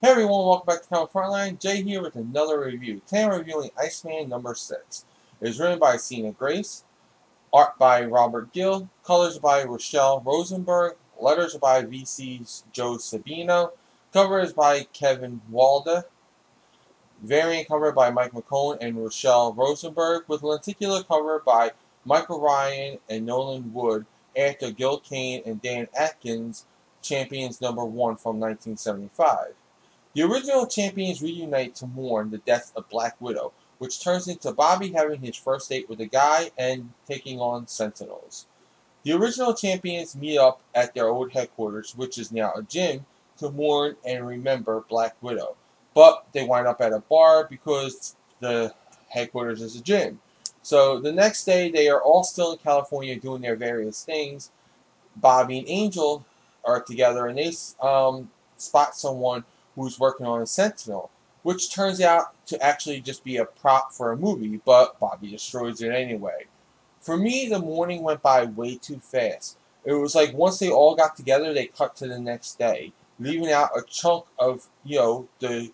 Hey everyone, welcome back to Frontline. Jay here with another review. Today I'm reviewing Iceman number 6. It is written by Sina, art by Robert Gill, colors by Rachelle Rosenberg, letters by VC's Joe Sabino, cover is by Kevin Wada, variant cover by Mike McKone and Rachelle Rosenberg, with lenticular cover by Michael Ryan and Nolan Wood after Gill, Kane, and Dan Adkins champions number 1 from 1975. The original champions reunite to mourn the death of Black Widow, which turns into Bobby having his first date with a guy and taking on Sentinels. The original champions meet up at their old headquarters, which is now a gym, to mourn and remember Black Widow. But they wind up at a bar because the headquarters is a gym. So the next day, they are all still in California doing their various things. Bobby and Angel are together, and they spot someone who's working on a Sentinel, which turns out to actually just be a prop for a movie, but Bobby destroys it anyway. For me, the morning went by way too fast. It was like once they all got together, they cut to the next day, leaving out a chunk of, the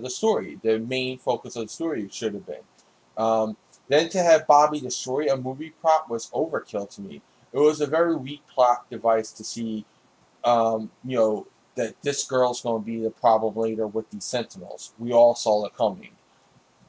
story, the main focus of the story should have been. Then to have Bobby destroy a movie prop was overkill to me. It was a very weak plot device to see, that this girl's going to be the problem later with these Sentinels. We all saw it coming.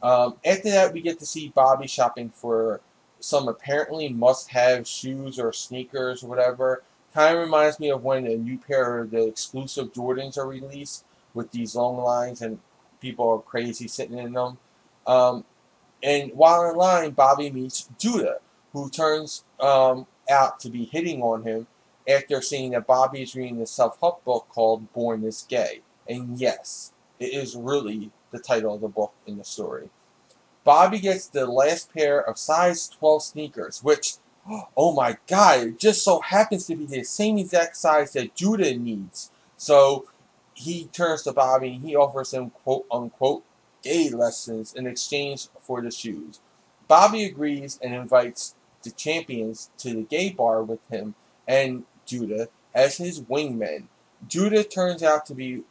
After that, we get to see Bobby shopping for some apparently must-have shoes or sneakers or whatever. Kind of reminds me of when a new pair of the exclusive Jordans are released with these long lines and people are crazy sitting in them. And while in line, Bobby meets Judah, who turns out to be hitting on him after seeing that Bobby is reading a self-help book called Born This Gay. And yes, it is really the title of the book in the story. Bobby gets the last pair of size 12 sneakers, which, oh my god, it just so happens to be the same exact size that Judah needs. So he turns to Bobby and he offers him quote-unquote gay lessons in exchange for the shoes. Bobby agrees and invites the champions to the gay bar with him and Judah as his wingmen. Judah turns out to be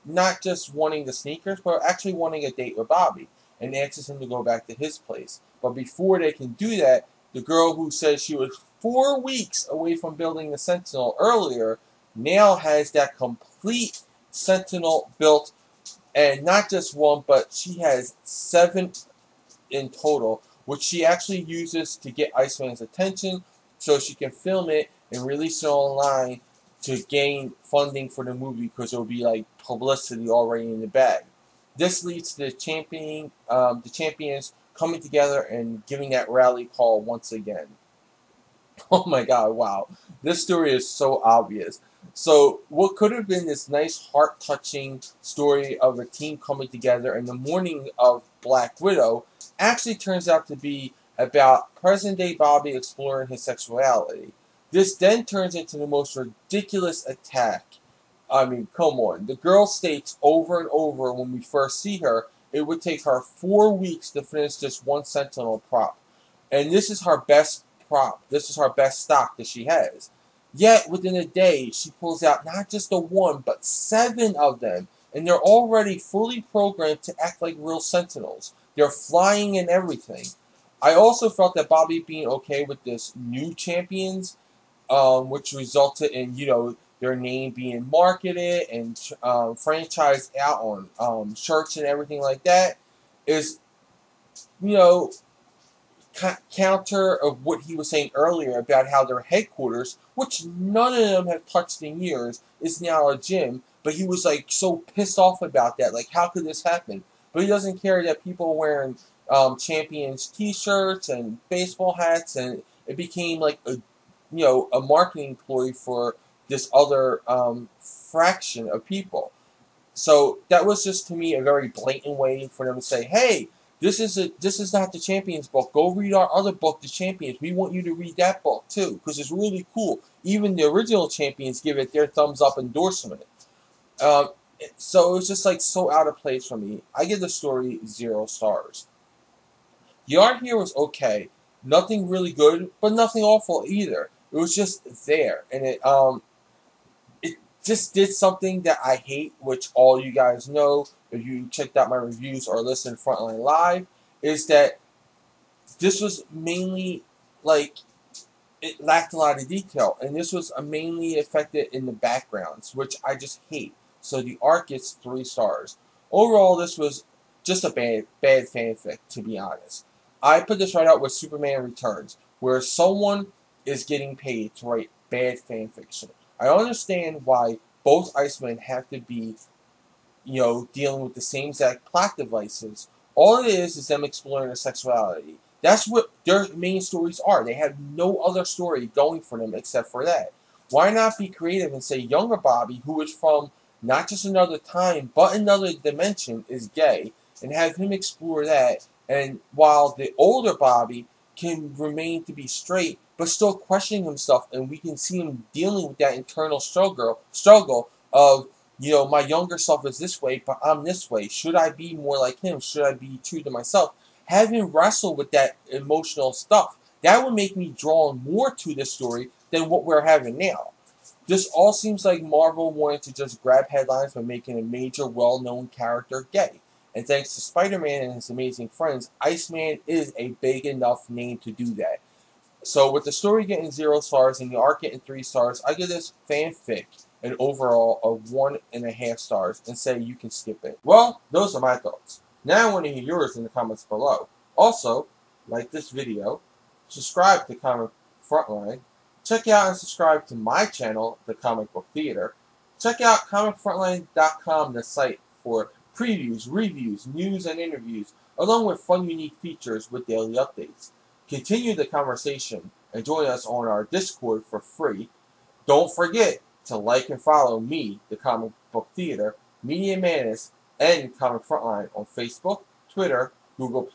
not just wanting the sneakers, but actually wanting a date with Bobby, and asks him to go back to his place. But before they can do that, the girl who says she was 4 weeks away from building the Sentinel earlier now has that complete Sentinel built, and not just one, but she has 7 in total, which she actually uses to get Iceman's attention so she can film it and release it online to gain funding for the movie, because it will be like publicity already in the bag. This leads to the champions coming together and giving that rally call once again. Oh my god, wow. This story is so obvious. So what could have been this nice heart-touching story of a team coming together in the morning of Black Widow actually turns out to be about present-day Bobby exploring his sexuality. This then turns into the most ridiculous attack. I mean, come on. The girl states over and over when we first see her, it would take her 4 weeks to finish this one Sentinel prop. And this is her best prop. This is her best stock that she has. Yet, within a day, she pulls out not just the 1, but 7 of them. And they're already fully programmed to act like real Sentinels. They're flying and everything. I also felt that Bobby being okay with this new champions, which resulted in, their name being marketed and franchised out on shirts and everything like that, is, counter of what he was saying earlier about how their headquarters, which none of them have touched in years, is now a gym. But he was like so pissed off about that. Like, how could this happen? But he doesn't care that people are wearing champions t-shirts and baseball hats, and it became like a marketing ploy for this other fraction of people. So that was just, to me, a very blatant way for them to say, hey, this is not the Champions book. Go read our other book, The Champions. We want you to read that book too, because it's really cool. Even the original Champions give it their thumbs up endorsement. So it was just like so out of place for me. I give the story 0 stars. The art here was okay. Nothing really good, but nothing awful either. It was just there, and it just did something that I hate, which all you guys know if you checked out my reviews or listened to Frontline Live, is that this was mainly like it lacked a lot of detail, and this was mainly affected in the backgrounds, which I just hate. So the art gets 3 stars. Overall, this was just a bad fanfic, to be honest. I put this right out with Superman Returns, where someone is getting paid to write bad fanfiction. I understand why both Icemen have to be, dealing with the same exact plot devices. All it is them exploring their sexuality. That's what their main stories are. They have no other story going for them except for that. Why not be creative and say younger Bobby, who is from not just another time, but another dimension, is gay, and have him explore that, and while the older Bobby can remain to be straight, but still questioning himself, and we can see him dealing with that internal struggle of, my younger self is this way, but I'm this way. Should I be more like him? Should I be true to myself? Have him wrestle with that emotional stuff. That would make me drawn more to this story than what we're having now. This all seems like Marvel wanted to just grab headlines by making a major, well-known character gay. And thanks to Spider-Man and his amazing friends, Iceman is a big enough name to do that. So with the story getting 0 stars and the art getting 3 stars, I give this fanfic an overall of 1.5 stars and say you can skip it. Well, those are my thoughts. Now I want to hear yours in the comments below. Also, like this video, subscribe to Comic Frontline, check out and subscribe to my channel, The Comic Book Theater. Check out comicfrontline.com, the site for previews, reviews, news, and interviews, along with fun, unique features with daily updates. Continue the conversation and join us on our Discord for free. Don't forget to like and follow me, The Comic Book Theater, Media Manus, and Comic Frontline on Facebook, Twitter, Google+,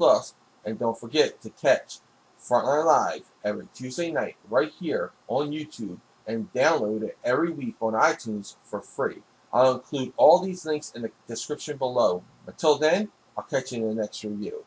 and don't forget to catch Frontline Live every Tuesday night right here on YouTube and download it every week on iTunes for free. I'll include all these links in the description below. Until then, I'll catch you in the next review.